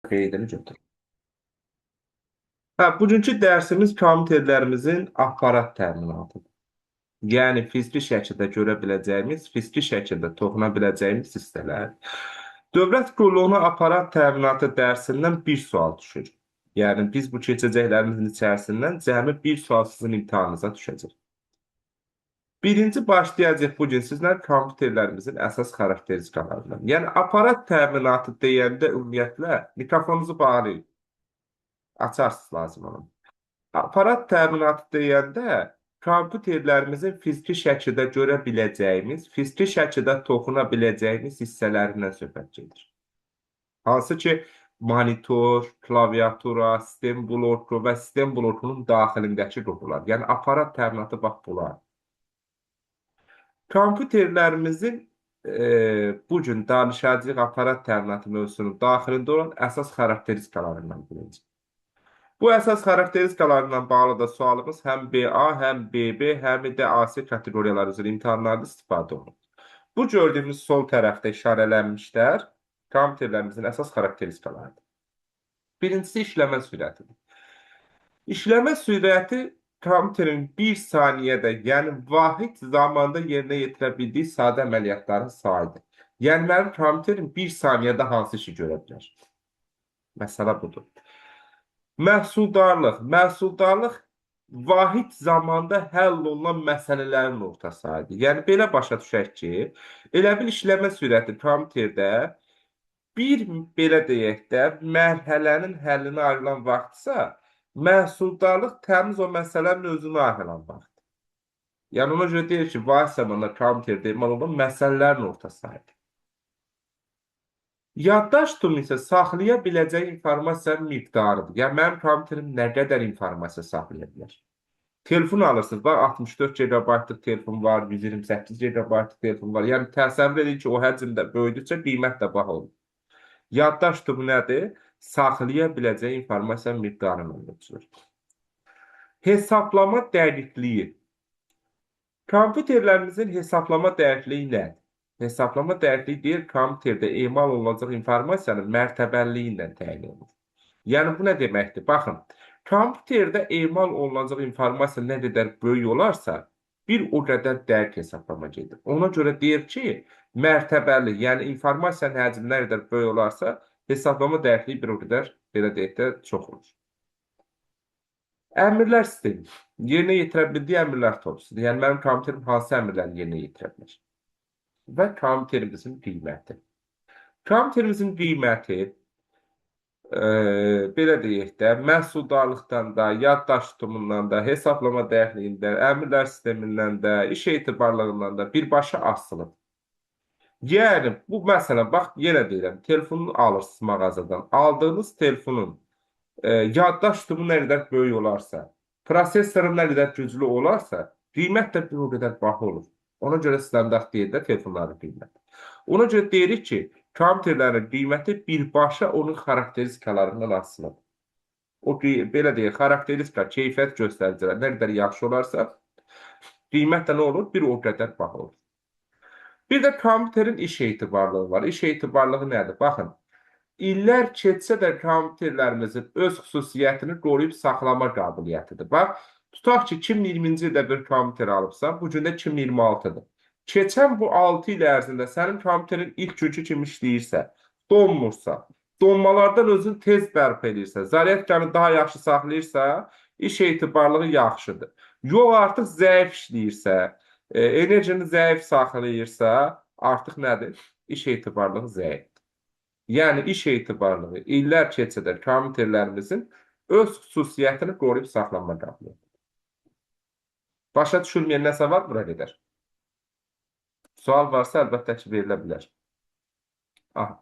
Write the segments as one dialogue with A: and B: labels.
A: Qeydini götür. Bugünkü dərsimiz kompüterlərimizin aparat təminatıdır. Yəni fiziki şəkildə görə biləcəyimiz, fiziki şəkildə toxuna biləcəyimiz hissələr. Dövlət qulluğuna aparat təminatı dərsindən bir sual düşür. Yəni biz bu keçəcəklərimizin içərisindən cəmi bir sual sizin imtahanınıza düşəcək. Birinci başlayacaq bugün sizlə kompüterlərimizin əsas xarakteristikalarından. Yəni aparat təminatı deyəndə ümumiyyətlə mikrofonunuzu bağlayın. Açarsınız lazım olan. Aparat təminatı deyəndə kompüterlərimizin fiziki şəkildə görə biləcəyimiz, fiziki şəkildə toxuna biləcəyimiz hissələrindən söhbət gedir. Hansı ki, monitor, klaviatura, sistem bloku və sistem blokunun daxilindəki qurğular. Yəni aparat təminatı bax bunlar. Kompüterlərimizin bu gün danışacağıq aparat təminatı mövzusunun daxilində olan əsas xarakteristikalarından birinci. Bu əsas xarakteristikalarla bağlı da sualımız həm BA, həm BB, həm də AC kateqoriyaları üzrə imtahanlarda istifadə olunur. Bu gördüyümüz sol tərəfdə işarələnmişlər kompüterlərimizin əsas xarakteristikalarıdır. Birincisi işləmə sürətidir. İşləmə sürəti kompüterin bir saniyədə, yəni vahid zamanda yerinə yetirə bildiyi sadə əməliyyatların sayıdır. Yəni mənim kompüterim bir saniyədə hansı işi görə bilər? Məsələ budur. Məhsuldarlıq vahid zamanda həll olunan məsələlərin orta sayıdır. Yəni belə başa düşək ki, elə bil işləmə sürəti kompüterdə bir belə deyək də mərhələnin həllinə ayrılan vaxtsa, məhsuldarlıq təmiz o məsələnin özünə ayrılan vaxtdır. Yəni ona görə deyir ki, vahid zamanda kompüterdə emal olunan məsələlərin orta sayıdır. Yaddaş tutumu isə saxlaya biləcək informasiyanın miqdarıdır. Yəni, mənim kompüterim nə qədər informasiya saxlaya bilər? Telefon alırsınız, bax 64 GB-lıq telefon var, 128 GB-lıq telefon var. Yəni, təsəvvür edin ki, o həcmdə böyüdükcə qiymət də baha olur. Yaddaş tutumu nədir? Saxlaya biləcək informasiyanın miqdarını ölçülür. Hesablama dəqiqliyi. Kompüterlərimizin hesablama dəqiqliyi nədir? Hesablama dəqiqliyi deyir, kompüterdə emal olunacaq informasiyanın mərtəbəliyi ilə təyin olunur. Yəni, bu nə deməkdir? Baxın, kompüterdə emal olunacaq informasiya nə qədər böyük olarsa, bir o qədər dəqiq hesablama gedir. Ona görə deyir ki, mərtəbəli, yəni informasiyanın həcmi nə qədər böyük olarsa, hesablama dəqiqliyi bir o qədər, belə deyək də, çox olur. Əmrlər sistemi. Yerinə yetirə bildiyi əmrlər toplusudur. Yəni, mənim kompüterim hansı əmrləri yerinə yetirə bilir? Və kompüterimizin qiyməti. Kompüterimizin qiyməti, belə deyək də, məhsuldarlıqdan da, yaddaş tutumundan da, hesablama dəqiqliyindən, əmrlər sistemindən də, iş etibarlığından da birbaşa asılıdır. Yəni, bu məsələn, bax, yenə deyirəm, telefonunu alırsınız mağazadan. Aldığınız telefonun yaddaş tutumu nə qədər böyük olarsa, prosesoru nə qədər güclü olarsa, qiymət də bir o qədər baha olur. Ona görə standart deyir də telefonların qiyməti. Ona görə deyirik ki, kompüterlərin qiyməti birbaşa onun xarakteristikalarından asılıdır. O, belə deyək, xarakteristika, keyfiyyət göstəricilər nə qədər yaxşı olarsa, qiymət də nə olur? Bir o qədər baha olur. Bir də kompüterin iş etibarlığı var. İş etibarlığı nədir? Baxın, İllər keçsə də kompüterlərimizin öz xüsusiyyətini qoruyub saxlama qabiliyyətidir. Bax, tutaq ki, 2020-ci ildə bir kompüter alıbsan, bu gün də 2026-dır. Keçən bu 6 il ərzində sənin kompüterin ilk günkü kimi işləyirsə, donmursa, donmalardan özünü tez bərpa edirsə, zaryadkanı daha yaxşı saxlayırsa, iş etibarlığı yaxşıdır. Yox, artıq zəif işləyirsə, enerjini zəif saxlayırsa, artıq nədir? İş etibarlığı zəif. Yəni, iş etibarlığı illər keçsə də kompüterlərimizin öz xüsusiyyətini qoruyub saxlanma qabiliyyətidir. Başa düşülməyən nəsə var bura qədər? Sual varsa, əlbəttə ki, verilə bilər. Aha.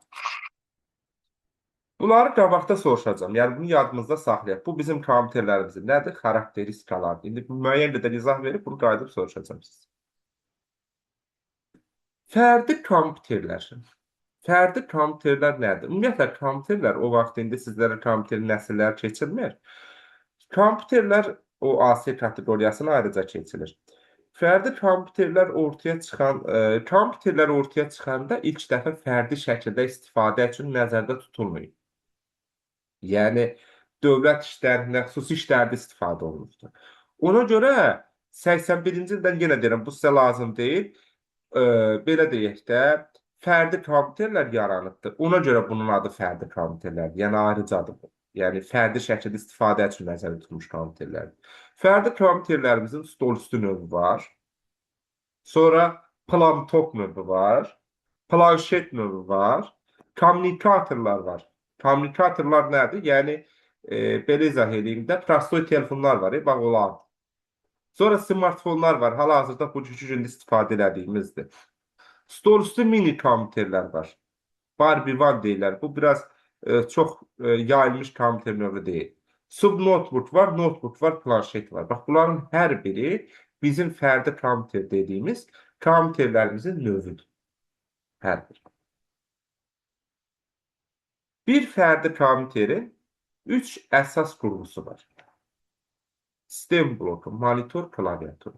A: Bunları qabaqda soruşacağım. Yəni, bunu yadımızda saxlayaq. Bu bizim kompüterlərimizin nədir? Xarakteristikalardır. İndi müəyyən qədər izah verib, bunu qayıdıb soruşacağım siz. Fərdi kompüterlər. Fərdi kompüterlər nədir? Ümumiyyətlə, kompüterlər o vaxt indi sizlərə kompüterin nəsilləri keçirmir. Kompüterlər o AC kateqoriyasına ayrıca keçilir. Fərdi kompüterlər ortaya çıxanda ilk dəfə fərdi şəkildə istifadə üçün nəzərdə tutulmayıb. Yəni, dövlət işlərində, xüsusi işlərdə istifadə olunurdu. Ona görə 81-ci ildən yenə deyirəm, bu sizə lazım deyil. Belə deyək də, fərdi kompüterlər yaranıbdır. Ona görə bunun adı fərdi kompüterlərdir. Yəni, ayrıca adı bu. Yəni, fərdi şəkildə istifadə üçün nəzərdə tutulmuş kompüterlərdir. Fərdi kompüterlərimizin stolüstü növü var. Sonra plan-top növü var. Planşet növü var. Kommunikatorlar var. Kommunikatorlar nədir? Yəni, belə izah edeyim də, prostoy telefonlar var, bax onlar. Sonra smartfonlar var. Hal-hazırda bu gündə istifadə elədiyimizdir. Stolüstü mini kompüterlər var. Barbie One deyirlər. Bu biraz çox yayılmış kompüter növü deyil. Subnotebook var, notebook var, planşet var. Bax, bunların hər biri bizim fərdi kompüter dediyimiz kompüterlərimizin növüdür. Hər biri. Bir fərdi kompüterin 3 əsas qurğusu var. Sistem bloku, monitor, klaviatur.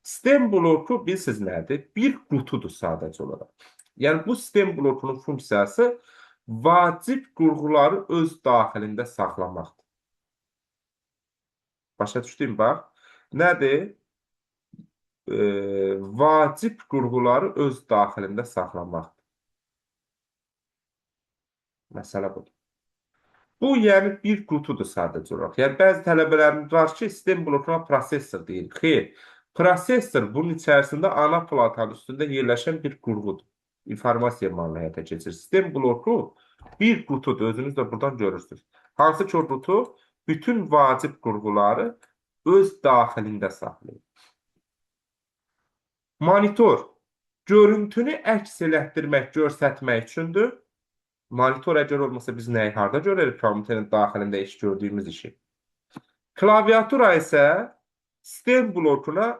A: Sistem bloku bilirsiniz nədir? Bir qutudur sadəcə olaraq. Yəni, bu sistem blokunun funksiyası vacib qurğuları öz daxilində saxlamaqdır. Başa düşdüyüm, bax. Nədir? Vacib qurğuları öz daxilində saxlamaqdır. Məsələ budur. Bu, yəni, bir qutudur sadəcə olaraq. Yəni, bəzi tələbələrimiz var ki, sistem blokuna prosesor deyir. Xeyr, prosesor bunun içərisində ana platanın üstündə yerləşən bir qurğudur. İnformasiya malını həyata keçirir. Sistem bloku bir qutudur. Özünüz də buradan görürsünüz. Hansı ki, o qutu bütün vacib qurğuları öz daxilində saxlayır. Monitor görüntünü əks elətdirmək, göstərmək üçündür. Monitor əgər olmasa biz nəyi harda görərik kompüterin daxilində iş gördüyümüz işi. Klaviatura isə sistem blokuna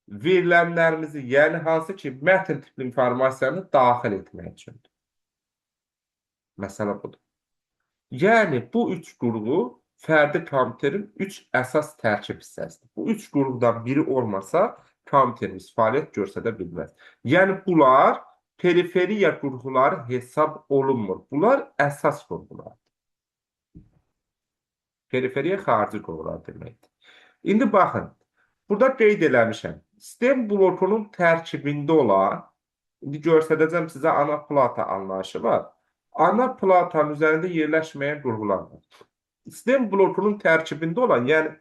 A: verilənlərimizi, yəni hansı ki, mətn tipli informasiyanı daxil etmək üçündür. Məsələ budur. Yəni, bu üç qurğu fərdi kompüterin 3 əsas tərkib hissəsidir. Bu 3 qurğudan biri olmasa, kompüterimiz fəaliyyət göstərə bilməz. Yəni, bunlar periferiya qurğuları hesab olunmur. Bunlar əsas qurğulardır. Periferiya xarici qurğular deməkdir. İndi baxın, burada qeyd eləmişəm. Sistem blokunun tərkibində olan, indi göstərəcəm sizə ana plata anlayışı var. Ana platanın üzərində yerləşməyən qurğular var. Sistem blokunun tərkibində olan, yəni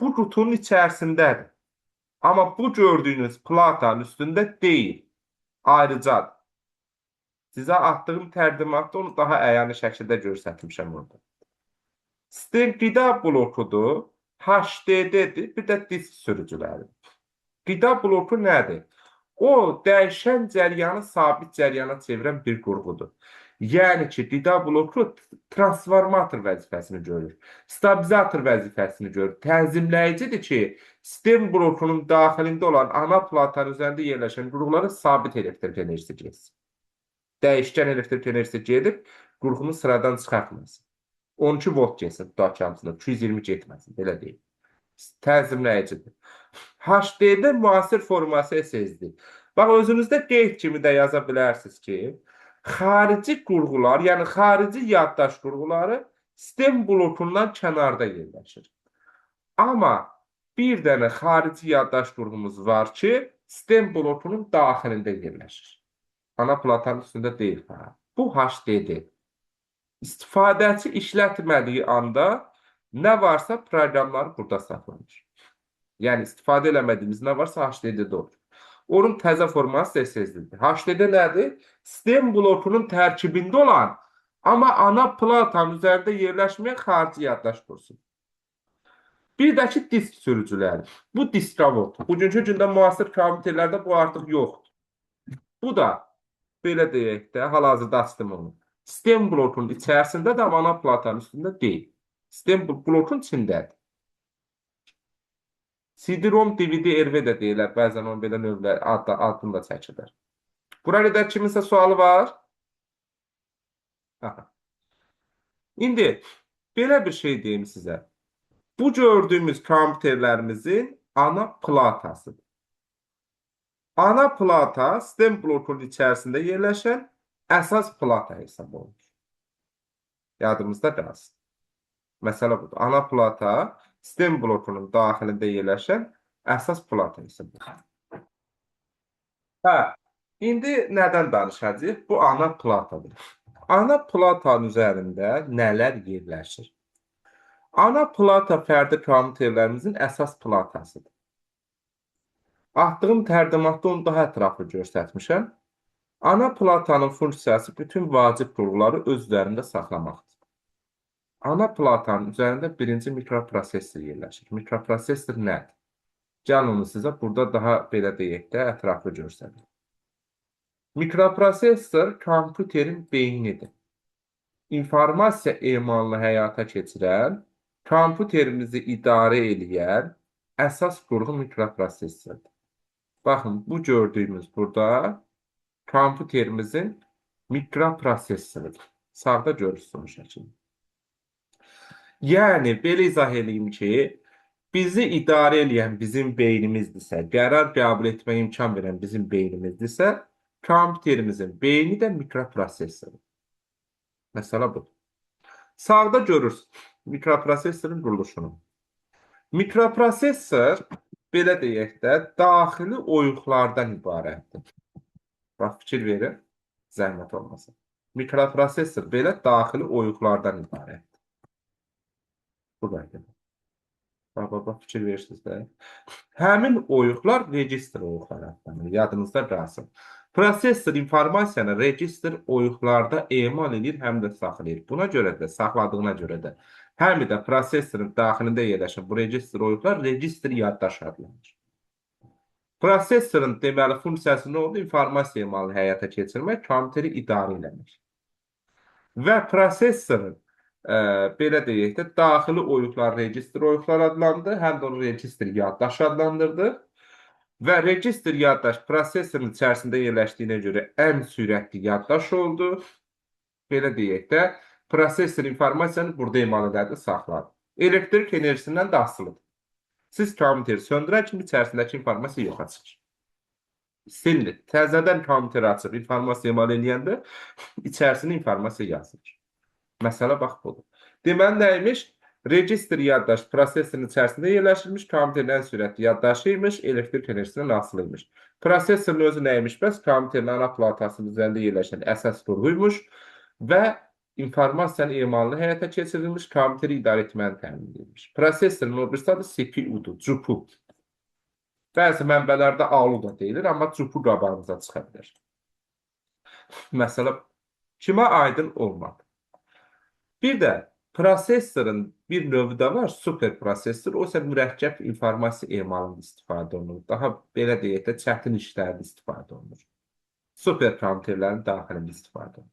A: bu qutunun içərisindədir. Amma bu gördüyünüz platanın üstündə deyil. Ayrıcadır. Sizə atdığım tərdimatda onu daha əyani şəkildə göstərmişəm orada. Sistem qida blokudur, HDD-dir, bir də disk sürücüləri. Qida bloku nədir? O, dəyişən cəryanı sabit cəryana çevirən bir qurğudur. Yəni ki, qida bloku transformator vəzifəsini görür, stabilizator vəzifəsini görür, tənzimləyicidir ki, sistem blokunun daxilində olan ana platanın üzərində yerləşən qurğulara sabit elektrik enerjisi getsin. Dəyişkən elektrik enerjisi gedib, qurğunu sıradan çıxartmasın. 12 volt getsin tutaqçamsında, 220 getməsin, belə deyil. Tənzimləyicidir. HDD müasir forması SSD. Bax, özünüzdə qeyd kimi də yaza bilərsiniz ki, xarici qurğular, yəni xarici yaddaş qurğuları sistem blokundan kənarda yerləşir. Amma bir dənə xarici yaddaş qurğumuz var ki, sistem blokunun daxilində yerləşir. Ana platanın üstündə deyil. Bu HDD. İstifadəçi işlətmədiyi anda nə varsa proqramları burada saxlanır. Yəni, istifadə eləmədiyimiz nə varsa HDD-də olur. Onun təzə forması SSD-dir. HDD nədir? Sistem blokunun tərkibində olan, amma ana platanın üzərində yerləşməyən xarici yaddaş qurğusu. Bir də ki, disk sürücüləri. Bu diskavod. Bugünkü gündə müasir kompüterlərdə bu artıq yoxdur. Bu da, belə deyək də, hal-hazırda açdım onu. Sistem blokunun içərisində də ana platanın üstündə deyil. Sistem blokun içindədir. CD-ROM, DVD, RV də deyirlər. Bəzən onun belə növlər adını da çəkilir. Burada kiminsə sualı var? Aha. İndi, belə bir şey deyim sizə. Bu gördüyümüz kompüterlərimizin ana platasıdır. Ana plata sistem blokunun içərisində yerləşən əsas plata hesab olunur. Yadımızda qalsın. Məsələ budur. Ana plata sistem blokunun daxilində yerləşən əsas plata isə bu. Hə, indi nədən danışacağıq? Bu ana platadır. Ana platanın üzərində nələr yerləşir? Ana plata fərdi kompüterlərimizin əsas platasıdır. Atdığım tərdimatda onu daha ətraflı göstərmişəm. Ana platanın funksiyası bütün vacib qurğuları öz üzərində saxlamaqdır. Ana platanın üzərində birinci mikroprosesor yerləşir. Mikroprosesor nədir? Gəlin onu sizə burada daha belə deyək də ətraflı göstərim. Mikroprosesor kompüterin beynidir. İnformasiya emalını həyata keçirən, kompüterimizi idarə edən əsas qurğu mikroprosesordur. Baxın, bu gördüyümüz burada kompüterimizin mikroprosesorudur. Sağda görürsünüz şəkildə. Yəni, belə izah edeyim ki, bizi idarə edən bizim beynimizdirsə, qərar qəbul etməyə imkan verən bizim beynimizdirsə, kompüterimizin beyni də mikroprosesordur. Məsələ budur. Sağda görürsünüz mikroprosesorun quruluşunu. Mikroprosesor, belə deyək də, daxili oyuqlardan ibarətdir. Bax, fikir verin, zəhmət olmasın. Mikroprosesor belə daxili oyuqlardan ibarətdir. Buradaydı. Bax, fikir verirsiniz də. Həmin oyuqlar registr oyuqları adlanır, yadınızda qalsın. Prosesor informasiyanı registr oyuqlarda emal edir, həm də saxlayır. Buna görə də, saxladığına görə də, həm də prosesorun daxilində yerləşən bu registr oyuqlar registr yaddaş adlanır. Prosesorun deməli funksiyası nə oldu? İnformasiya emalını həyata keçirmək, kompüteri idarə eləmək. Və prosesorun belə deyək də, daxili oyuqlar registr oyuqlar adlandı, həm də onu registr yaddaş adlandırdı. Və registr yaddaş prosesorun içərisində yerləşdiyinə görə ən sürətli yaddaş oldu. Belə deyək də, prosesor informasiyanı burada emal edədir, saxladı. Elektrik enerjisindən də asılıdır. Siz kompüteri söndürən kimi içərisindəki informasiya yoxa çıxır. Silinir. Təzədən kompüteri açıb informasiya emal edəndə içərisində informasiya yazılır. Məsələ bax budur. Deməli nəymiş? Registr yaddaş prosesorun içərisində yerləşirmiş, kompüterin ən sürətli yaddaşıymış, elektrik enerjisindən asılıymış. Prosesorun özü nəymiş? Bəs kompüterin ana platasının üzərində yerləşən əsas qurğuymuş və informasiyanın emalını həyata keçirilmiş, kompüteri idarə etməni təmin edilmiş. Prosesorun o birisi adı CPU-dur, CPU. Bəzi mənbələrdə ALU da deyilir, amma CPU qabağımıza çıxa bilər. Məsələ kimə aydın olmadı? Bir də prosesorun bir növü də var, super prosesor. O isə mürəkkəb informasiya emalında istifadə olunur. Daha belə deyək də, çətin işlərdə istifadə olunur. Super kompüterlərin daxilində istifadə olunur.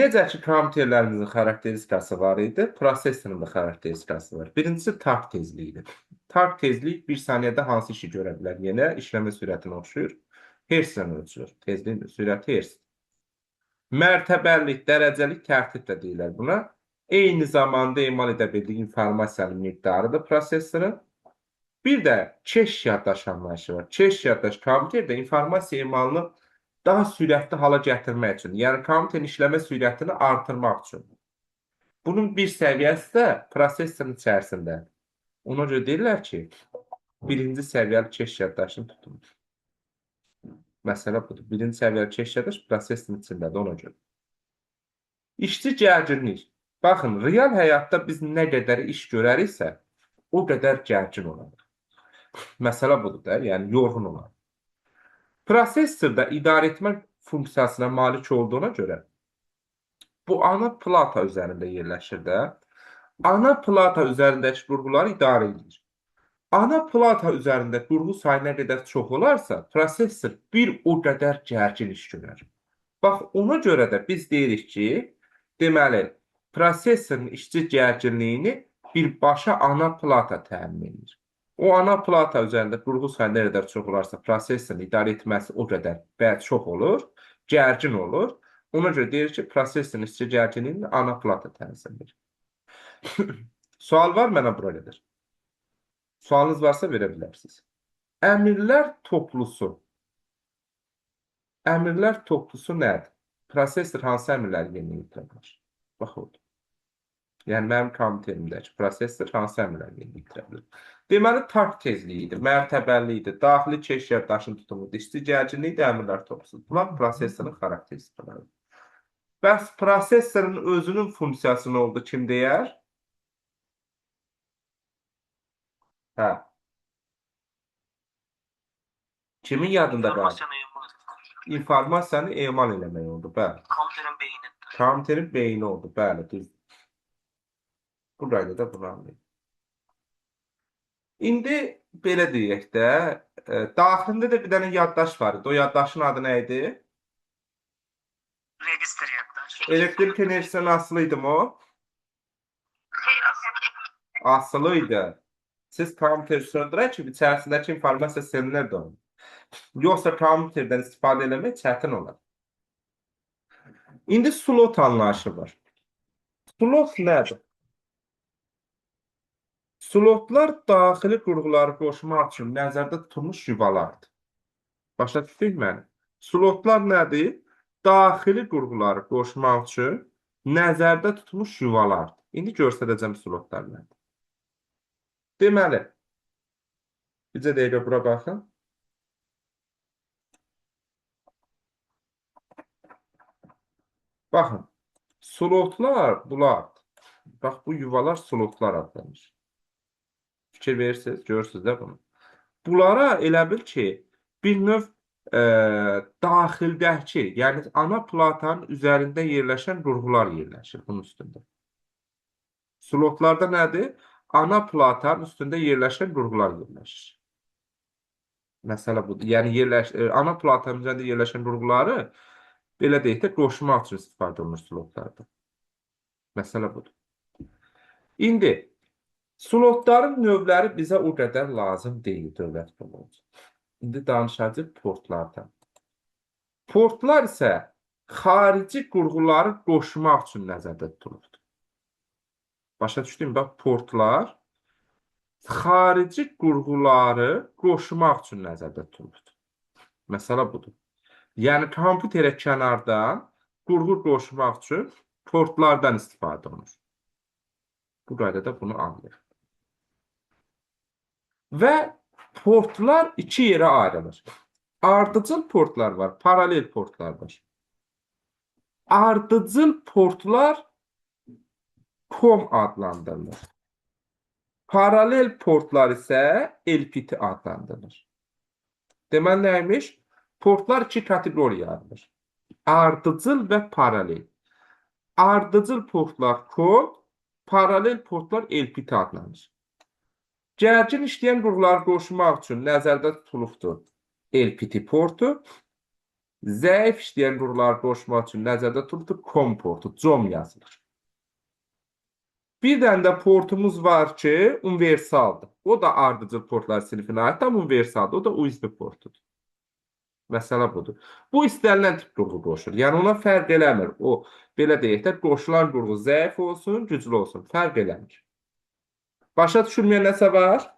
A: Necə ki, kompüterlərimizin xarakteristikası var idi, prosesorun da xarakteristikası var. Birincisi, tak tezliyidir. Tak tezlik bir saniyədə hansı işi görə bilər? Yenə işləmə sürətinə oxşuyur. Hertzlə ölçülür. Tezliyin sürəti hertz. Mərtəbəlik, dərəcəlik tərtib də deyirlər buna. Eyni zamanda emal edə bildiyi informasiyanın miqdarıdır prosesorun. Bir də keş yaddaş anlayışı var. Keş yaddaş kompüterdə informasiya emalını daha sürətli hala gətirmək üçün, yəni kompüterin işləmə sürətini artırmaq üçün. Bunun bir səviyyəsi də prosesorun içərisində. Ona görə deyirlər ki, birinci səviyyəli keş yaddaşını tutun. Məsələ budur. Birinci səviyyəli keş yaddaş prosesorun içindədir, ona görə. İşçi gərginlik. Baxın, real həyatda biz nə qədər iş görəriksə, o qədər gərgin olarıq. Məsələ budur da, yəni yorğun olarıq. Prosesorda idarə etmə funksiyasına malik olduğuna görə bu ana plata üzərində yerləşir də. Ana plata üzərindəki qurğuları idarə edir. Ana plata üzərində qurğu sayı nə qədər çox olarsa, prosesor bir o qədər gərgin iş görər. Bax, ona görə də biz deyirik ki, deməli, prosesorun işçi gərginliyini birbaşa ana plata təmin edir. O ana plata üzərində qurğu sayı nə qədər çox olarsa, prosesorun idarə etməsi o qədər çox olur, gərgin olur. Ona görə deyir ki, prosesorun işçi gərginliyini ana plata təmin edir. Sual var mənə bura qədər? Sualınız varsa verə bilərsiniz. Əmrlər toplusu. Əmrlər toplusu nədir? Prosesor hansı əmrləri yerinə yetirə bilər? Bax oldu. Yəni mənim kompüterimdəki prosesor hansı əmrləri yerinə yetirə bilər? Deməli, takt tezliyi idi, mərtəbəli idi, daxili keş yaddaşın tutumu idi, istigərcinlik idi, əmrlər toplusu. Bunlar prosesorun xarakteristikləri. Bəs prosesorun özünün funksiyası nə oldu? Kim deyər? Hə. Kimin yadında qaldı? İnformasiyanı emal eləmək oldu, bəli. Kompüterin beyni oldu, bəli, düz. Burayla da bunu anlayın. İndi belə deyək də, daxilində də bir dənə yaddaş var idi. O yaddaşın adı nə idi?
B: Registr yaddaş.
A: Elektrik enerjisindən asılı idi mi o? Asılı idi. Siz kompüteri söndürək ki, içərisindəki informasiya silinir də onu. Yoxsa kompüterdən istifadə eləmək çətin olar. İndi slot anlayışı var. Slot nədir? Slotlar daxili qurğuları qoşmaq üçün nəzərdə tutulmuş yuvalardır. Başa düşdük məni? Slotlar nədir? Daxili qurğuları qoşmaq üçün nəzərdə tutulmuş yuvalardır. İndi göstərəcəm slotlar nədir. Deməli, bizə dəqiqə bura baxın. Baxın, slotlar bunlar. Bax, bu yuvalar slotlar adlanır. Fikir verirsiniz, görürsünüz də bunu. Bunlara elə bil ki, bir növ daxildəki, yəni ana platanın üzərində yerləşən qurğular yerləşir bunun üstündə. Slotlarda nədir? Ana platanın üstündə yerləşən qurğular yerləşir. Məsələ budur. Yəni ana platanın üzərində yerləşən qurğuları belə deyək də qoşmaq üçün istifadə olunur slotlarda. Məsələ budur. İndi slotların növləri bizə o qədər lazım deyil dövlət qurumunda. İndi danışacağıq portlardan. Portlar isə xarici qurğuları qoşmaq üçün nəzərdə tutulur. Başa düşdün? Bax, portlar xarici qurğuları qoşmaq üçün nəzərdə tutulur. Məsələ budur. Yəni, kompüterə kənardan qurğu qoşmaq üçün portlardan istifadə olunur. Bu qaydada bunu anlayır. Və portlar iki yerə ayrılır. Ardıcıl portlar var, paralel portlar var. Ardıcıl portlar COM adlandırılır. Paralel portlar isə LPT adlandırılır. Deməli nəymiş? Portlar iki kateqoriyaya ayrılır. Ardıcıl və paralel. Ardıcıl portlar COM, paralel portlar LPT adlanır. Gərgin işləyən qurğuları qoşmaq üçün nəzərdə tutulubdur LPT portu, zəif işləyən qurğuları qoşmaq üçün nəzərdə tutulubdur COM portu, COM yazılır. Bir dənə də portumuz var ki, universaldır. O da ardıcıl portlar sinifinə aid, amma universaldır. O da USB portudur. Məsələ budur. Bu istənilən tip qurğu qoşur. Yəni ona fərq eləmir. O, belə deyək də, qoşulan qurğu zəif olsun, güclü olsun. Fərq eləmir. Başa düşülməyən nəsə var?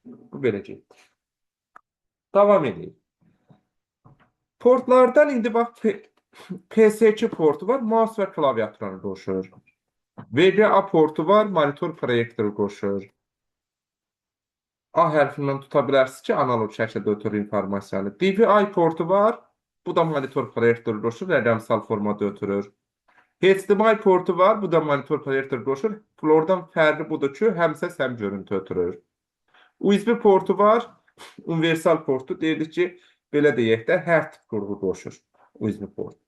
A: Bu belə getdir. Davam edeyim. Portlardan indi bax, PS2 portu var, mouse və klaviaturanı qoşur. VGA portu var, monitor proyektoru qoşur. A hərfindən tuta bilərsiniz ki, analog şəkildə ötürür informasiyanı. DVI portu var, bu da monitor proyektoru qoşur, rəqəmsal formada ötürür. HDMI portu var, bu da monitor proyektoru qoşur. Oradan fərqi budur ki, həm səs, həm görüntü ötürür. USB portu var, universal portu. Deyirdik ki, belə deyək də, hər tip qurğu qoşur USB portu.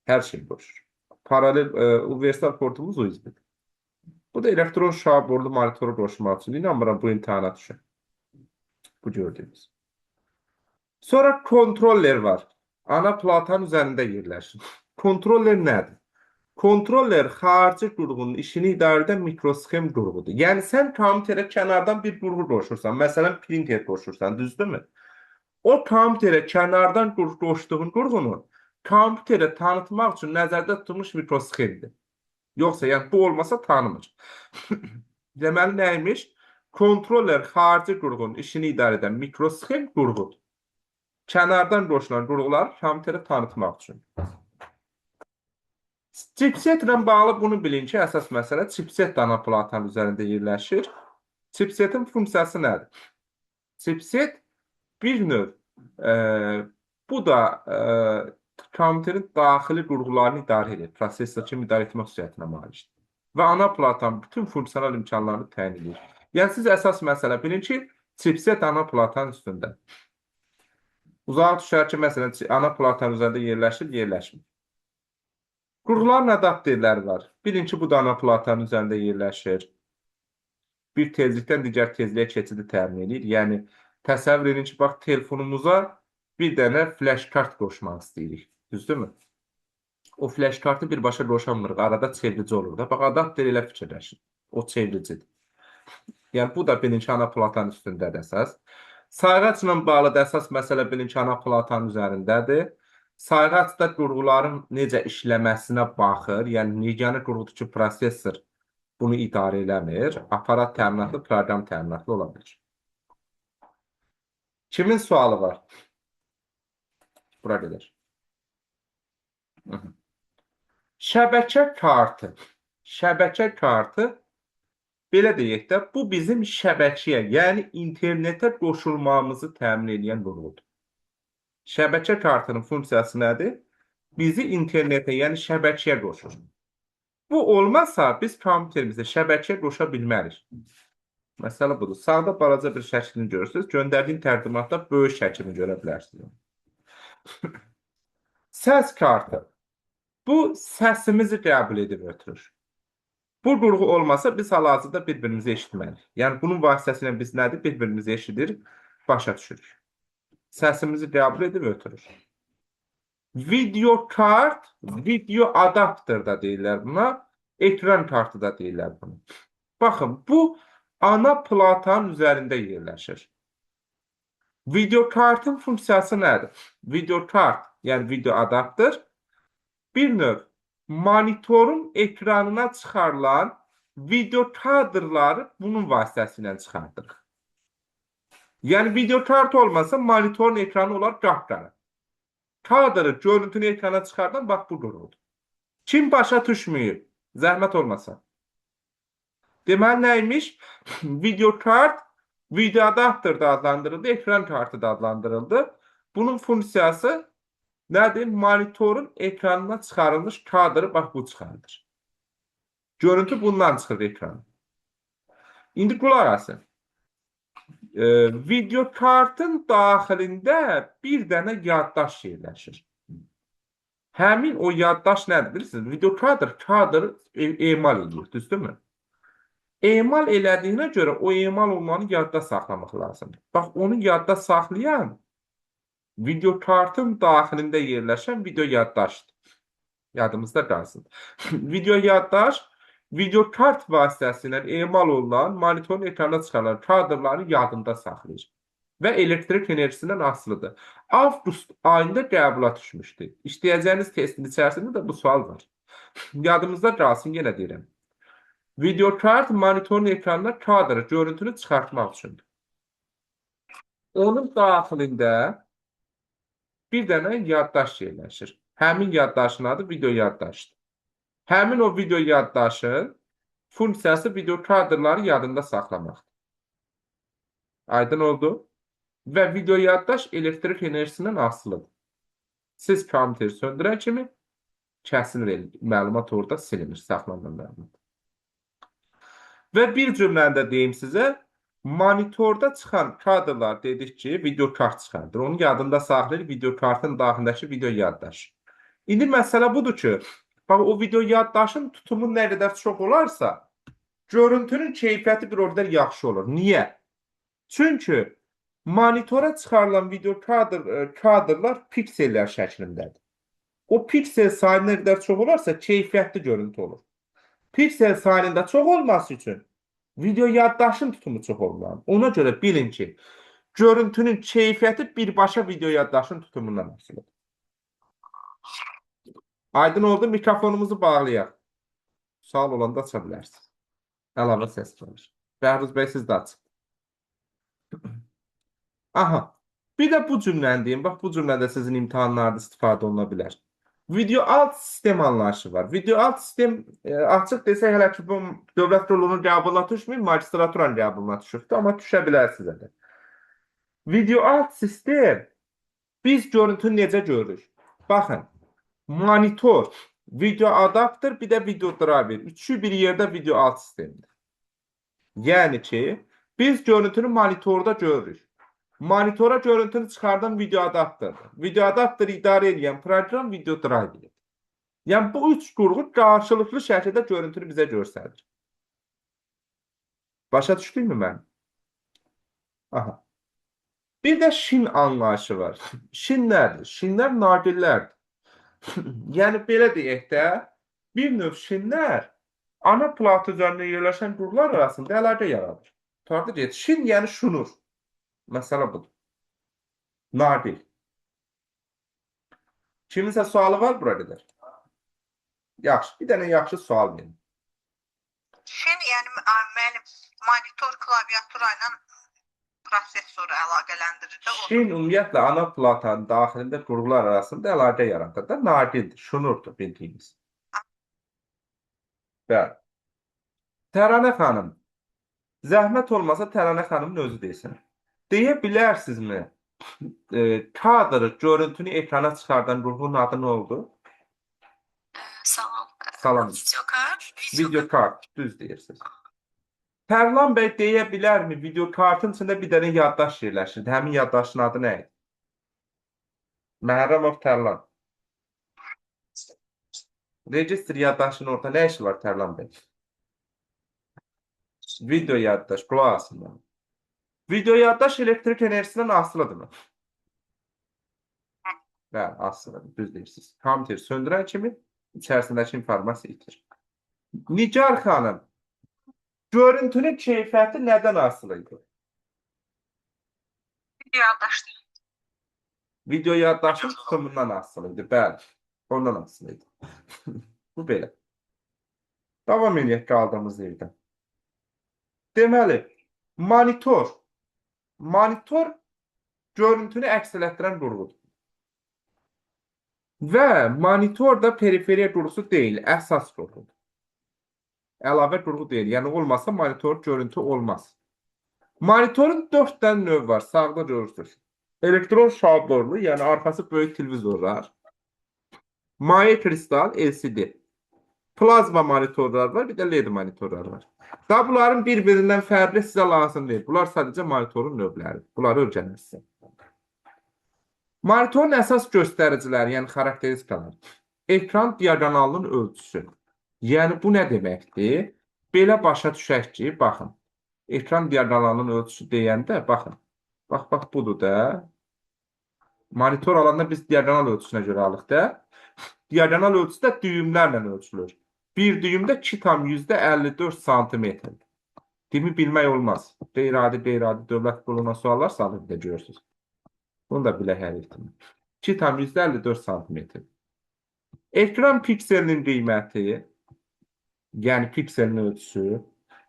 A: Hər şey qoşur. Paralel, universal portumuz USB-dir. Bu da elektron şaborlu monitoru qoşmaq üçün. İnanmıram bu imtihana düşür. Bu gördüyünüz. Sonra kontroller var. Ana platanın üzərində yerləşir. Kontroller nədir? Kontroller xarici qurğunun işini idarə edən mikrosxem qurğudur. Yəni, sən kompüterə kənardan bir qurğu qoşursan. Məsələn, printer qoşursan, düzdürmü? O kompüterə kənardan qoşduğun qurğunu kompüterə tanıtmaq üçün nəzərdə tutulmuş mikrosxemdir. Yoxsa, yəni, bu olmasa tanımır. Deməli, nəymiş? Kontroller xarici qurğunun işini idarə edən mikrosxem qurğudur. Kənardan qoşulan qurğuları kompüterə tanıtmaq üçün. Chipsetlə bağlı bunu bilin ki, əsas məsələ chipset də ana platanın üzərində yerləşir. Chipsetin funksiyası nədir? Chipset bir növ e, bu da kompüterin daxili qurğularını idarə edir. Prosesor kimi idarə etmə xüsusiyyətinə malikdir. Və ana platan bütün funksional imkanlarını təyin edir. Yəni siz əsas məsələ bilin ki, chipset ana platanın üstündə. Uzaq düşər ki, məsələn, ana platanın üzərində yerləşir, yerləşmir. Qurğuların adapterləri var. Bilin ki, bu da ana platanın üzərində yerləşir. Bir tezlikdən digər tezliyə keçidi təmin edir. Yəni, təsəvvür edin ki, bax, telefonumuza bir dənə flash kart qoşmaq istəyirik. Düzdürmü? O flash kartı birbaşa qoşamırıq. Arada çevirici olur da. Bax, adapter elə fikirləşin. O çeviricidir. Yəni, bu da bilin ki, ana platanın üstündədir əsas. Sayğacla bağlı da əsas məsələ bilin ki, ana platanın üzərindədir. Sayğacda qurğuların necə işləməsinə baxır. Yəni, yeganə qurğudur ki, prosesor bunu idarə eləmir. Aparat təminatlı, proqram təminatlı ola bilir. Kimin sualı var? Bura qədər. Şəbəkə kartı. Şəbəkə kartı, belə deyək də, bu bizim şəbəkəyə, yəni internetə qoşulmamızı təmin edən qurğudur. Şəbəkə kartının funksiyası nədir? Bizi internetə, yəni şəbəkəyə qoşur. Bu olmazsa biz kompüterimizə şəbəkəyə qoşa bilmərik. Məsələ budur. Sağda balaca bir şəklini görürsünüz. Göndərdiyim təqdimatda böyük şəklini görə bilərsiniz. Səs kartı. Bu səsimizi qəbul edib ötürür. Bu qurğu olmasa biz hal-hazırda bir-birimizi eşitmərik. Yəni bunun vasitəsilə biz nədir? Bir-birimizi eşidir, başa düşürük. Səsimizi qəbul edib ötürür. Video kart, video adapter da deyirlər buna, ekran kartı da deyirlər buna. Baxın, bu ana platanın üzərində yerləşir. Video kartın funksiyası nədir? Video kart, yəni video adapter, bir növ monitorun ekranına çıxarılan video kadrları bunun vasitəsilə çıxardıq. Yəni video kart olmasa monitorun ekranı olar qapqara. Kadrı, görüntünü ekrana çıxardan bax bu qurğudur. Kim başa düşməyib? Zəhmət olmasa. Deməli nəymiş? Video kart, video adapter da adlandırıldı, ekran kartı da adlandırıldı. Bunun funksiyası nədir? Monitorun ekranına çıxarılmış kadrı bax bu çıxardır. Görüntü bundan çıxır ekrana. İndi qulaq asın. Video kartın daxilində bir dənə yaddaş yerləşir. Həmin o yaddaş nədir bilirsiniz? Video kadr emal edir, düzdürmü? Emal elədiyinə görə o emal olmanı yadda saxlamaq lazımdır. Bax, onu yadda saxlayan video kartın daxilində yerləşən video yaddaşdır. Yadımızda qalsın. Video yaddaş video kart vasitəsilə emal olunan monitorun ekrana çıxarılan kadrları yadında saxlayır və elektrik enerjisindən asılıdır. Avqust ayında qəbula düşmüşdü. İşləyəcəyiniz testin içərisində də bu sual var. Yadımızda qalsın, yenə deyirəm. Video kart monitorun ekranına kadrı, görüntünü çıxartmaq üçündür. Onun daxilində bir dənə yaddaş yerləşir. Həmin yaddaşın adı video yaddaşdır. Həmin o video yaddaşın funksiyası video kadrları yadında saxlamaqdır. Aydın oldu? Və video yaddaş elektrik enerjisindən asılıdır. Siz kompüteri söndürən kimi kəsilir məlumat orada silinir, saxlanan məlumat. Və bir cümləndə deyim sizə, monitorda çıxan kadrlar dedik ki, video kart çıxardır. Onu yadında saxlayır, video kartın daxilindəki video yaddaş. İndi məsələ budur ki, bax, o video yaddaşın tutumu nə qədər çox olarsa, görüntünün keyfiyyəti bir o qədər yaxşı olur. Niyə? Çünki monitora çıxarılan video kadrlar piksellər şəklindədir. O piksel sayı nə qədər çox olarsa, keyfiyyətli görüntü olur. Piksel sayında çox olması üçün video yaddaşın tutumu çox olmalı. Ona görə bilin ki, görüntünün keyfiyyəti birbaşa video yaddaşın tutumundan asılıdır. Aydın oldu, mikrofonumuzu bağlayaq. Sual olanda aça bilərsiniz. Əlavə səs gəlir. Bəhruz bəy, siz də açın. Aha, bir də bu cümləni deyim. Bax, bu cümlədə sizin imtahanlarda istifadə oluna bilər. Video alt sistem anlayışı var. Video alt sistem açıq desək hələ ki bu dövlət rolunun qəbuluna düşməyib, magistraturanın qəbuluna düşübdür, amma düşə bilər sizə də. Video alt sistem biz görüntünü necə görürük? Baxın, monitor, video adapter, bir də video driver. Üçü bir yerdə video alt sistemdir. Yəni ki, biz görüntünü monitorda görürük. Monitora görüntünü çıxardan video adapterdir. Video adapteri idarə edən proqram video driverdir. Yəni bu üç qurğu qarşılıqlı şəkildə görüntünü bizə göstərir. Başa düşdünmü mən? Aha. Bir də şin anlayışı var. Şin nədir? Şinlər naqillərdir. Yəni belə deyək də, bir növ şinlər ana platı üzərində yerləşən qurğular arasında əlaqə yaradır. Tutardı deyək, şin yəni şunur. Məsələ budur. Naqil. Kiminsə sualı var bura qədər? Yaxşı, bir dənə yaxşı sual verin.
B: Şin, yəni mənim monitor klaviatura ilə prosesoru əlaqələndirir də.
A: Şin ümumiyyətlə ana platanın daxilində qurğular arasında əlaqə yaradır da, naqildir, şunurdur bildiyimiz. Bəli. Təranə xanım, zəhmət olmasa Təranə xanımın özü desin. Deyə bilərsinizmi, kadrı, görüntünü ekrana çıxardan qurğunun adı nə oldu?
B: Salam.
A: Salam.
B: Videokart.
A: Videokart, düz deyirsiniz. Tərlan bəy deyə bilərmi, videokartın içində bir dənə yaddaş yerləşir. Həmin yaddaşın adı nə idi? Məhərrəmov Tərlan. Registr yaddaşının orada nə işi var Tərlan bəy? Video yaddaş, qulaq asın. Video yaddaş elektrik enerjisindən asılıdır mı? Bəli, asılıdır, düz deyirsiniz. Kompüter söndürən kimi içərisindəki informasiya itir. Nigar xanım, görüntünün keyfiyyəti nədən asılı idi?
B: Video yaddaşdır.
A: Video yaddaşın tutumundan asılı idi, bəli. Ondan asılı idi. Bu belə. Davam edək qaldığımız yerdən. Deməli, monitor görüntünü əks elətdirən qurğudur. Və monitor da periferiya qurğusu deyil, əsas qurğudur. Əlavə qurğu deyil, yəni olmasa monitor görüntü olmaz. Monitorun 4 dənə növ var, sağda görürsünüz. Elektron şablonlu, yəni arxası böyük televizorlar. Maye kristal, LCD. Plazma monitorlar var, bir də LED monitorlar var. Daha bunların bir-birindən fərqli sizə lazım deyil. Bunlar sadəcə monitorun növləridir. Bunları öyrənirsiniz. Monitorun əsas göstəriciləri, yəni xarakteristikalar. Ekran diaqonalının ölçüsü. Yəni bu nə deməkdir? Belə başa düşək ki, baxın. Ekran diaqonalının ölçüsü deyəndə, baxın. Bax, budur da. Monitor alanda biz diaqonal ölçüsünə görə alıq da. Diaqonal ölçüsü də düyümlərlə ölçülür. Bir düyümdə 2,54 santimetr. Dimi bilmək olmaz. Qeyri-adi dövlət quruluna suallar salır da görürsünüz. Bunu da bilək hər ehtimal. 2,54 santimetr. Ekran pikselinin qiyməti, yəni pikselin ölçüsü.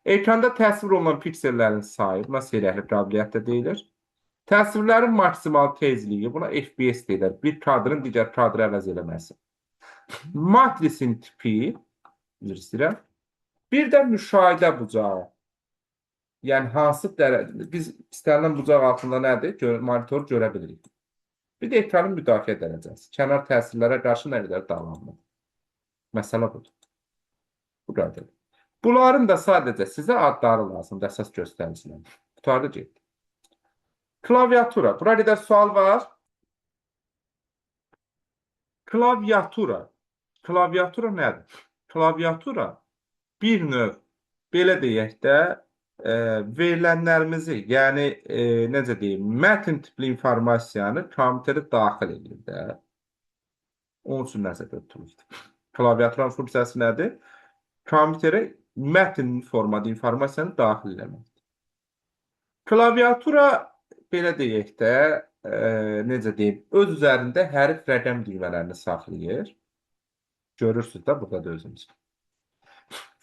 A: Ekranda təsvir olunan piksellərin sayı, buna seyirəkli qabiliyyət də deyilir. Təsvirlərin maksimal tezliyi, buna FPS deyilir. Bir kadrın digər kadrı əvəz eləməsi. Matrisin tipi, istəyirəm. Bir də müşahidə bucağı. Yəni hansı dərəcədə, biz istənilən bucaq altında nədir? Monitor görə bilirik. Bir də ekranın müdafiə dərəcəsi. Kənar təsirlərə qarşı nə qədər davamlı. Məsələ budur. Bu qədər. Bunların da sadəcə sizə adları lazımdır, əsas göstəricilər. Qutardı getdi. Klaviatura. Bura qədər sual var. Klaviatura. Klaviatura nədir? Klaviatura bir növ, belə deyək də, verilənlərimizi, yəni necə deyim, mətn tipli informasiyanı kompüterə daxil edir də. Onun üçün nəzərdə tutulur. Klaviaturun funksiyası nədir? Kompüterə mətn formada informasiyanı daxil eləməkdir. Klaviatura, belə deyək də, necə deyim, öz üzərində hərf rəqəm düymələrini saxlayır. Görürsünüz də, burada da özünüz.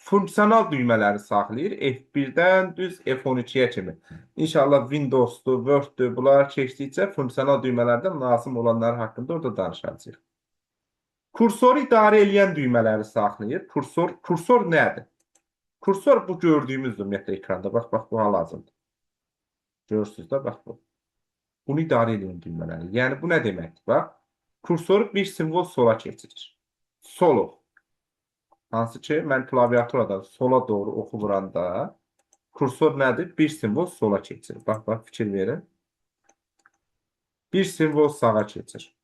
A: Funksional düymələri saxlayır. F1-dən düz F12-yə kimi. İnşallah Windows-dur, Word-dur, bunlar keçdikcə funksional düymələrdən lazım olanlar haqqında orada danışacağıq. Kursoru idarə edən düymələri saxlayır. Kursor nədir? Kursor bu gördüyümüz ümumiyyətlə ekranda. Bax, bu hal-hazırda. Görürsünüz də, bax bu. Bunu idarə edən düymələri. Yəni bu nə deməkdir? Bax, kursoru bir simvol sola keçirir. Solo. Hansı ki, mən klaviaturadan sola doğru oxu vuranda kursor nədir? Bir simvol sola keçir. Bax, fikir verin. Bir simvol sağa keçir.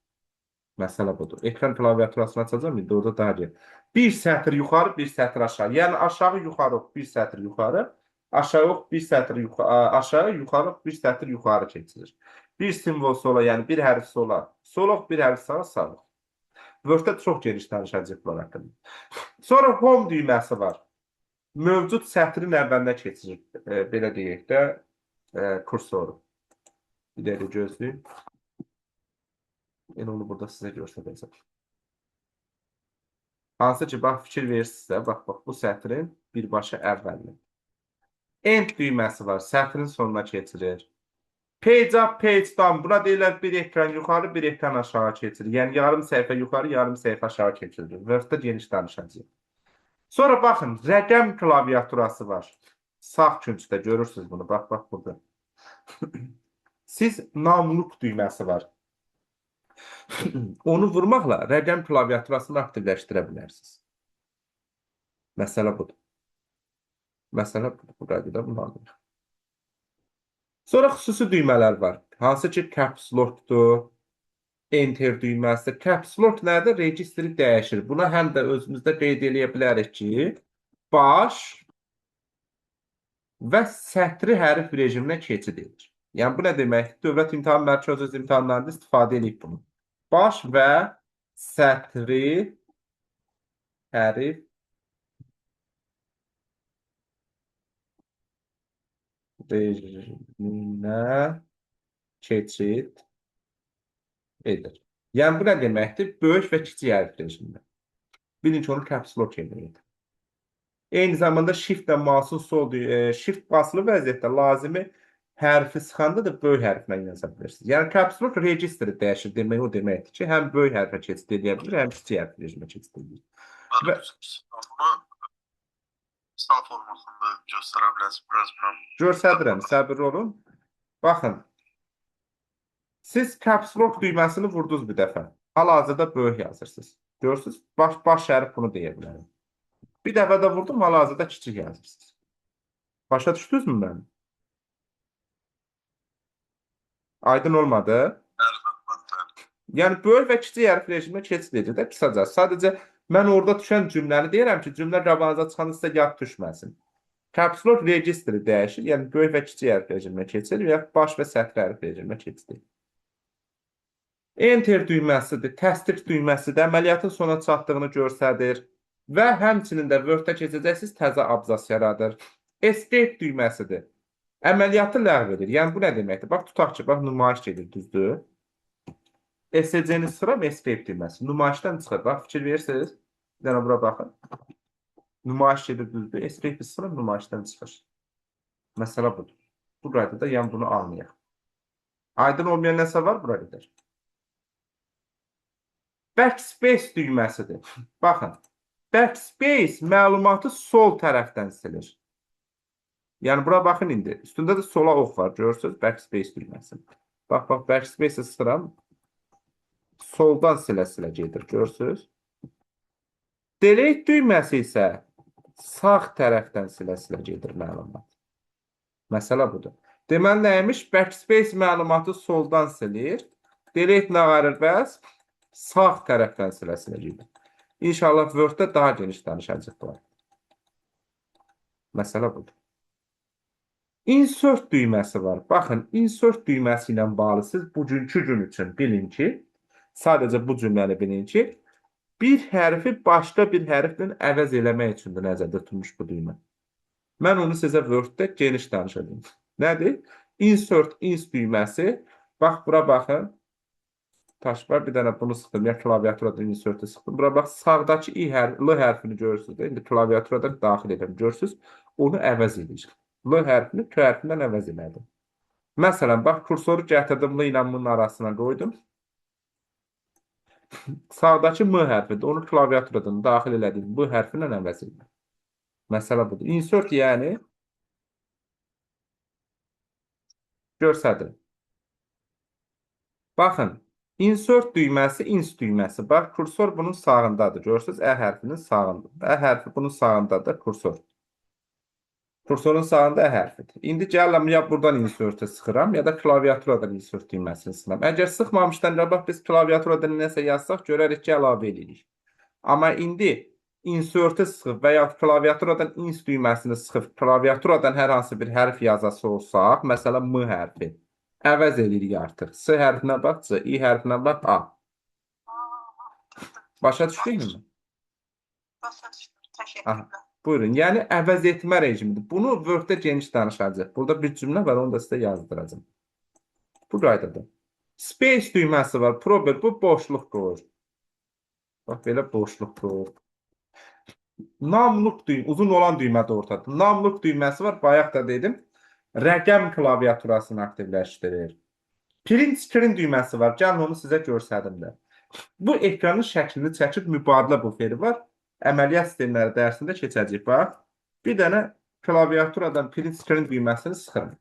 A: Məsələ budur. Ekran klaviaturasını açacağım. İndi orada daha gəlir. Bir sətr yuxarı, bir sətr aşağı. Yəni aşağı yuxarı ox, bir sətr yuxarı. Aşağı ox, bir sətr yuxarı. Aşağı yuxarı ox, bir sətr yuxarı keçirir. Bir simvol sola, yəni bir hərf sola. Sol ox, bir hərf sağa, sağ ox. Word-də çox geniş danışacağıq bunlar haqqında. Sonra home düyməsi var. Mövcud sətrin əvvəlinə keçirir. Belə deyək də, kursoru. Bir dəqiqə gözləyin. Yəni onu burada sizə göstərəcəm. Hansı ki, bax, fikir verirsinizsə, bax, bu sətrin birbaşa əvvəlinə. End düyməsi var, sətrin sonuna keçirir. Page up, page down. Buna deyirlər bir ekran yuxarı, bir ekran aşağı keçirir. Yəni yarım səhifə yuxarı, yarım səhifə aşağı keçirir. Word-da geniş danışacağıq. Sonra baxın, rəqəm klaviaturası var. Sağ küncdə görürsünüz bunu. Bax, burada. Siz namluq düyməsi var. Onu vurmaqla rəqəm klaviaturasını aktivləşdirə bilərsiniz. Məsələ budur. Məsələ budur. Bu qaydada bunu alırıq. Sonra xüsusi düymələr var. Hansı ki, caps lockdur, enter düyməsi. Caps lock nədir? Registri dəyişir. Buna həm də özümüzdə qeyd edə bilərik ki, baş və sətri hərf rejiminə keçid edir. Yəni, bu nə deməkdir? Dövlət İmtahan Mərkəzi öz imtahanlarında istifadə edib bunu. Baş və sətri hərf rejiminə keçid edir. Yəni, bu nə deməkdir? Böyük və kiçik hərf rejimində. Bilin ki, onu caps lock edir. Eyni zamanda shift-lə mouse'un shift basılı vəziyyətdə lazımi hərfi sıxanda da böyük hərflə yaza bilirsiniz. Yəni, caps lock registri dəyişir demək o deməkdir ki, həm böyük hərfə keçid edə bilir, həm kiçik hərf rejimə keçid edir.
C: Bunu misal formasında göstərə bilərsiniz.
A: Göstərirəm, səbirli olun. Baxın, siz caps lock düyməsini vurdunuz bir dəfə. Hal-hazırda böyük yazırsınız. Görürsünüz, baş hərf bunu deyə bilərim. Bir dəfə də vurdum, hal-hazırda kiçik yazırsınız. Başa düşdünüz mü mənim? Aydın olmadı? Yəni, böyük və kiçik hərf rejiminə keçid edir də qısaca. Sadəcə, mən orada düşən cümləni deyirəm ki, cümlə qabanıza çıxanda sizə yad düşməsin. Caps lock registri dəyişir, yəni böyük və kiçik hərf rejiminə keçir və ya baş və sətr hərf rejiminə keçid edir. Enter düyməsidir, təsdiq düyməsidir, əməliyyatın sona çatdığını göstərir və həmçinin də Word-də keçəcəksiniz, təzə abzas yaradır. Escape düyməsidir. Əməliyyatı ləğv edir. Yəni, bu nə deməkdir? Bax, tutaq ki, bax, nümayiş edir, düzdür. SC-ni sıxıram, escape düyməsi. Nümayişdən çıxır. Bax, fikir verirsiniz. Bir dənə bura baxın. Nümayiş edir, düzdür. Escape-i sıxıram, nümayişdən çıxır. Məsələ budur. Bu qaydada, yəni bunu anlayaq. Aydın olmayan nəsə var bura qədər? Backspace düyməsidir. Baxın, backspace məlumatı sol tərəfdən silir. Yəni, bura baxın indi. Üstündə də sola ox var, görürsünüz, backspace düyməsi. Bax, backspace-i sıram. Soldan silə-silə gedir, görürsünüz. Delete düyməsi isə sağ tərəfdən silə-silə gedir məlumat. Məsələ budur. Deməli, nəymiş? Backspace məlumatı soldan silir. Delete nə qarır bəs? Sağ tərəfdən silə-silə gedir. İnşallah Word-də daha geniş danışacaqlar. Məsələ budur. Insert düyməsi var. Baxın, insert düyməsi ilə bağlı siz bugünkü gün üçün bilin ki, sadəcə bu cümləni bilin ki, bir hərfi başqa bir hərflə əvəz eləmək üçündür nəzərdə tutulmuş bu düymə. Mən onu sizə Word-də geniş danışacağım. Nədir? Insert, ins düyməsi. Bax, bura baxın. Taş var, bir dənə bunu sıxdım. Ya klaviaturada insert-i sıxdım. Bura bax, sağdakı L hərfini görürsünüz. İndi klaviaturada daxil edim. Görürsünüz, onu əvəz edir. L hərfini K hərfindən əvəz elədim. Məsələn, bax, kursoru gətirdim L ilə bunun arasına qoydum. Sağdakı M hərfidir. Onu klaviaturadan daxil elədik. Bu hərfi ilə əvəz edilir. Məsələ budur. Insert yəni göstərir. Baxın, insert düyməsi, ins düyməsi. Bax, kursor bunun sağındadır. Görürsünüz, Ə hərfinin sağında. Ə hərfi bunun sağındadır, kursor. Kursorun sağında Ə hərfidir. İndi gələm, ya buradan insert'ı sıxıram, ya da klaviaturadan insert düyməsini sıxıram. Əgər sıxmamışdan qabaq biz klaviaturadan nəsə yazsaq, görərik ki, əlavə edirik. Amma indi insert'ı sıxıb və ya klaviaturadan ins düyməsini sıxıb, klaviaturadan hər hansı bir hərf yazası olsaq, məsələn, M hərfi, əvəz edirik artıq. S hərfinə bax, C, İ hərfinə bax, A. Başa düşdünüzmü?
B: Başa düşdüm. Təşəkkürlər.
A: Buyurun, yəni əvəz etmə rejimidir. Bunu Word-də geniş danışacaq. Burada bir cümlə var, onu da sizə yazdıracağım. Bu qaydada. Space düyməsi var, probel, bu boşluq qoyur. Bax, belə boşluq qoyur. Namluq düymə, uzun olan düymə də ortadır. Namluq düyməsi var, bayaq da dedim, rəqəm klaviaturasını aktivləşdirir. Print screen düyməsi var, gəlin onu sizə göstərdim də. Bu ekranın şəklini çəkib mübadilə buferi var. Əməliyyat sistemləri dərsində keçəcək. Bax, bir dənə klaviaturadan print screen düyməsini sıxırım.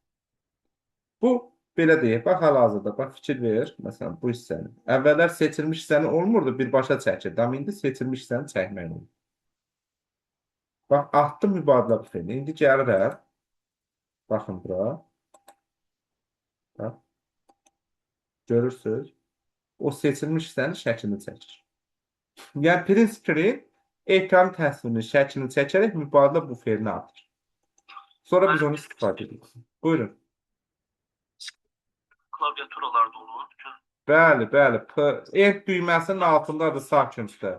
A: Bu, belə deyək, bax, hal-hazırda, bax, fikir verir, məsələn, bu hissəni. Əvvəllər seçilmiş hissəni olmurdu, birbaşa çəkirdi, amma indi seçilmiş hissəni çəkmək olur. Bax, atdım mübadilə buferini, indi gəlirəm, baxın bura, bax, görürsünüz, o seçilmiş hissənin şəklini çəkir. Yəni, print screen ekran təsvirini, şəklini çəkərək mübadilə buferini atır. Sonra biz onu istifadə edirik. Buyurun.
C: Klaviaturalarda olur.
A: Bəli, bəli. End düyməsinin altındadır sağ küncdə.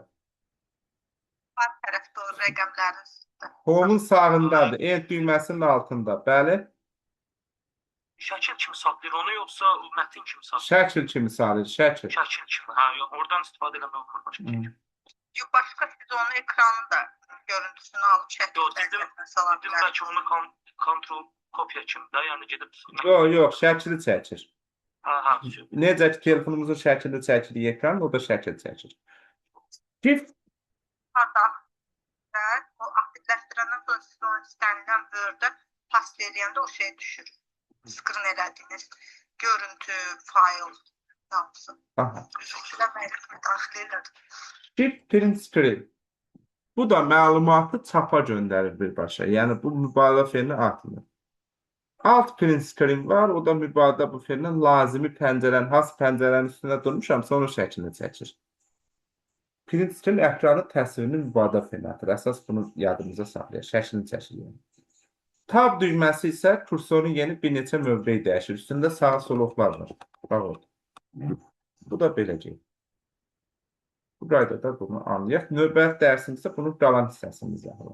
B: Sağ tərəfdə o rəqəmlərin üstündə.
A: Home'un sağındadır. End düyməsinin altında. Bəli.
D: Şəkil kimi saxlayır onu, yoxsa mətin kimi saxlayır?
A: Şəkil kimi salır. Şəkil.
D: Şəkil kimi. Hə, yox, oradan istifadə eləmək olmur başqa.
B: Yox, başqa siz onun ekranını da görüntüsünü alıb şəkildə sala
D: Dedim bəlkə onu kontrol kopya kimi də, yəni gedib.
A: Yox, şəkili çəkir.
D: Hə.
A: Necə ki, telefonumuzun şəklini çəkirik ekran, o da şəkil çəkir. Shift
B: o aktivləşdirəndən sonra siz onu istənilən Word-ə pas eləyəndə o şey düşür. Screen elədiyiniz görüntü, fayl, hamısı.
A: Aha.
B: Üzrə məlumatı daxil elədim.
A: Shift print screen. Bu da məlumatı çapa göndərir birbaşa. Yəni, bu mübadilə ferini atmır. Alt print screen var, o da mübadilə buferindən lazımi pəncərənin, has pəncərənin üstündə durmuşamsa, onun şəklini çəkir. Print screen ekranın təsvirini mübadilə ferinə atır. Əsas bunu yadımıza saxlayır, şəklini çəkir. Tab düyməsi isə kursorun yeni bir neçə mövqeyi dəyişir. Üstündə sağa soluqlar var. Bax orada. Bu da beləcək. Bu qaydada bunu anlayaq. Növbəti dərsimizdə bunun qalan hissəsini izah edək.